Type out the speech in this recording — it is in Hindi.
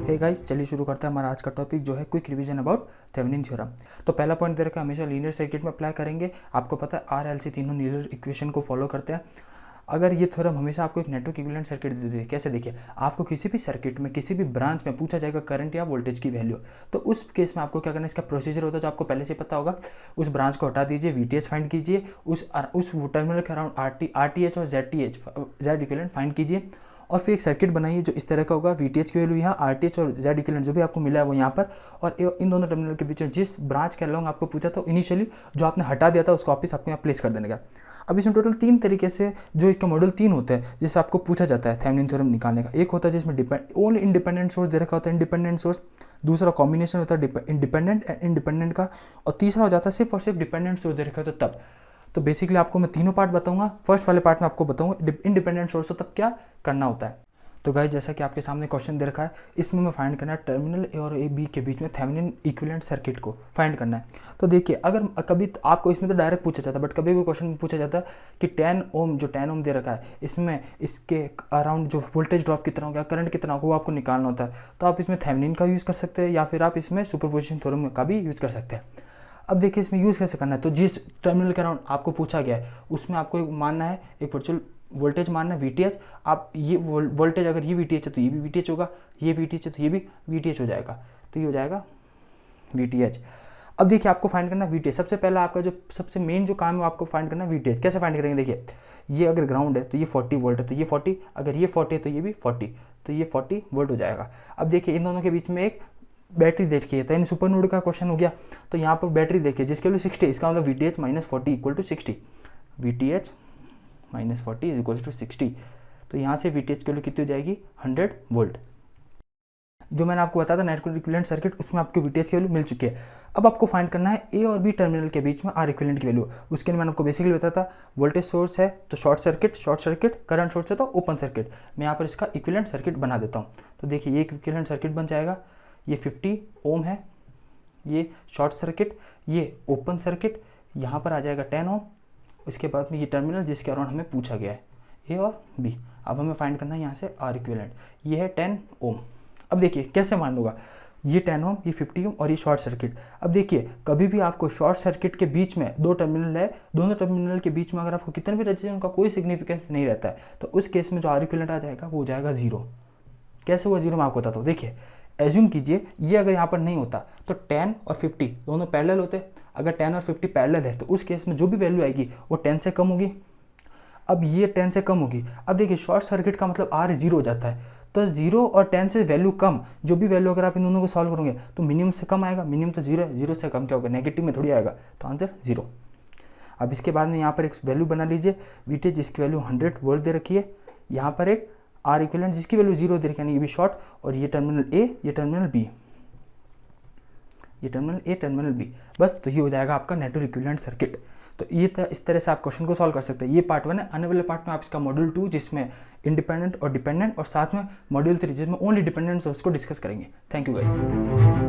हे गाइस, चलिए शुरू करते हैं हमारा आज का टॉपिक जो है quick revision about Thevenin theorem. तो पहला पॉइंट दे रखा है हमेशा लीनियर सर्किट में अप्लाई करेंगे। आपको पता है आर एल सी तीनों लीनियर इक्वेशन को फॉलो करते हैं। अगर ये थ्योरम हमेशा आपको एक नेटवर्क इक्विवेलेंट सर्किट दे दे, कैसे देखिए, आपको किसी भी सर्किट में किसी भी ब्रांच में पूछा जाएगा करंट या वोल्टेज की वैल्यू, तो उस केस में आपको क्या करना है, इसका प्रोसीजर होता है जो आपको पहले से पता होगा। उस ब्रांच को हटा दीजिए, वीटीएच फाइंड कीजिए, उस टर्मिनल के अराउंड आरटीएच और जेड इक्विवेलेंट फाइंड कीजिए, और फिर एक सर्किट बनाइए जो इस तरह का होगा। वीटीएच की वैल्यू यहाँ, आरटीएच और जेड इक्विवेलेंट जो भी आपको मिला है वो यहाँ पर, और इन दोनों टर्मिनल के बीच में जिस ब्रांच के अलोंग आपको पूछा था इनिशियली जो आपने हटा दिया था उसको वापस आपको यहाँ प्लेस कर देने का। अब इसमें टोटल 3 तरीके से जो इसका मॉडल 3 होता है जिससे आपको पूछा जाता है थेवेनिन थ्योरम निकालने का। एक होता है जिसमें ओनली इंडिपेंडेंट सोर्स दे रखा होता है, इंडिपेंडेंट सोर्स। दूसरा कॉम्बिनेशन होता है इंडिपेंडेंट इंडिपेंडेंट का, और तीसरा हो जाता है सिर्फ और सिर्फ डिपेंडेंट सोर्स दे रखा होता है तब। तो बेसिकली आपको मैं तीनों पार्ट बताऊंगा। फर्स्ट वाले पार्ट में आपको बताऊंगा इंडिपेंडेंट सोर्स हो तब क्या करना होता है। तो गाइस, जैसा कि आपके सामने क्वेश्चन दे रखा है, इसमें मैं फाइंड करना है टर्मिनल ए और ए बी के बीच में थेवेनिन इक्विवेलेंट सर्किट को फाइंड करना है। तो देखिए, अगर कभी आपको इसमें तो डायरेक्ट पूछा जाता है, बट कभी भी क्वेश्चन में पूछा जाता है कि 10 ओम जो 10 ओम दे रखा है इसमें इसके अराउंड जो वोल्टेज ड्रॉप कितना हो गया, करंट कितना होगा, वो आपको निकालना होता है। तो आप इसमें थेवेनिन का यूज़ कर सकते हैं या फिर आप इसमें सुपरपोजिशन थ्योरम का भी यूज़ कर सकते हैं। अब देखिए इसमें यूज़ कैसे करना है। तो जिस टर्मिनल के अराउंड आपको पूछा गया है उसमें आपको मानना है एक वर्चुअल वोल्टेज मानना है वीटीएच। आप ये वोल्टेज अगर ये वीटीएच है तो ये भी वीटीएच होगा, ये वीटीएच है तो ये भी वीटीएच हो जाएगा, तो ये हो जाएगा वीटीएच। अब देखिए आपको फाइंड करना है वीटीएच। सबसे पहला आपका जो सबसे मेन जो काम है वो आपको फाइंड करना है वीटीएच। कैसे फाइंड करेंगे, देखिए ये अगर ग्राउंड है तो ये 40 वोल्ट है, तो ये 40, अगर ये 40 है तो ये भी 40, तो ये 40 वोल्ट हो जाएगा। अब देखिए इन दोनों के बीच में एक बैटरी देखिए, तो इन सुपर नोड का क्वेश्चन हो गया, तो यहाँ पर बैटरी देखिए जिसके वैल्यू 60, इसका मतलब VTH minus 40 equal to 60, VTH minus 40 is equal to 60। तो यहाँ से वीटीएच की वैल्यू कितनी हो जाएगी, 100 वोल्ट। जो मैंने आपको बताया था नेटवर्क इक्विवेलेंट सर्किट, उसमें आपको वीटीएच की वैल्यू मिल चुकी है। अब आपको फाइंड करना है ए और बी टर्मिनल के बीच में आर इक्विवेलेंट की वैल्यू। उसके लिए मैंने आपको बेसिकली बताया था वोल्टेज सोर्स है तो शॉर्ट सर्किट, करंट सोर्स है तो ओपन सर्किट। मैं यहाँ पर इसका इक्विवेलेंट सर्किट बना देता हूँ। तो देखिए ये इक्विवेलेंट सर्किट बन जाएगा। ये 50 ओम है, ये शॉर्ट सर्किट, ये ओपन सर्किट, यहाँ पर आ जाएगा 10 ओम। इसके बाद में ये टर्मिनल जिसके अराउंड हमें पूछा गया है ए और बी। अब हमें फाइंड करना है यहाँ से आर इक्विवेलेंट। ये है 10 ओम। अब देखिए कैसे मान होगा, ये 10 ओम, ये 50 ओम और ये शॉर्ट सर्किट। अब देखिए कभी भी आपको शॉर्ट सर्किट के बीच में दो टर्मिनल है, दोनों टर्मिनल के बीच में अगर आपको कितने भी रेजिस्टेंस उनका कोई सिग्निफिकेंस नहीं रहता है, तो उस केस में जो आर इक्विवेलेंट आ जाएगा वो हो जाएगा 0। कैसे हुआ 0 मैं आपको बताता हूँ। देखिए एज्यूम कीजिए ये अगर यहाँ पर नहीं होता तो 10 और 50 दोनों पैरेलल होते। अगर 10 और 50 पैरेलल है तो उस केस में जो भी वैल्यू आएगी वो 10 से कम होगी। अब ये 10 से कम होगी। अब देखिए शॉर्ट सर्किट का मतलब आर 0 हो जाता है, तो 0 और 10 से वैल्यू कम, जो भी वैल्यू अगर आप इन दोनों को सॉल्व करोगे तो मिनिमम से कम आएगा। मिनिमम तो 0 है, 0 से कम क्या होगा, नेगेटिव में थोड़ी आएगा, तो आंसर 0। अब इसके बाद में यहाँ पर एक वैल्यू बना लीजिए वीटीएच जिसकी वैल्यू 100 वोल्ट दे रखी है। यहाँ पर एक आर इक्विवेलेंट जिसकी वैल्यू 0 दे रखी है, यानी ये भी शॉर्ट, और ये टर्मिनल ए, ये टर्मिनल बी, ये टर्मिनल ए, टर्मिनल बी। बस तो ये हो जाएगा आपका नेटवर्क इक्विवेलेंट सर्किट। तो ये इस तरह से आप क्वेश्चन को सॉल्व कर सकते हैं। ये पार्ट 1 है। आने वाले पार्ट में आप इसका मॉड्यूल 2 जिसमें इंडिपेंडेंट और डिपेंडेंट, और साथ में मॉड्यूल 3 जिसमें ओनली डिपेंडेंट सोर्स को डिस्कस करेंगे। Thank you guys.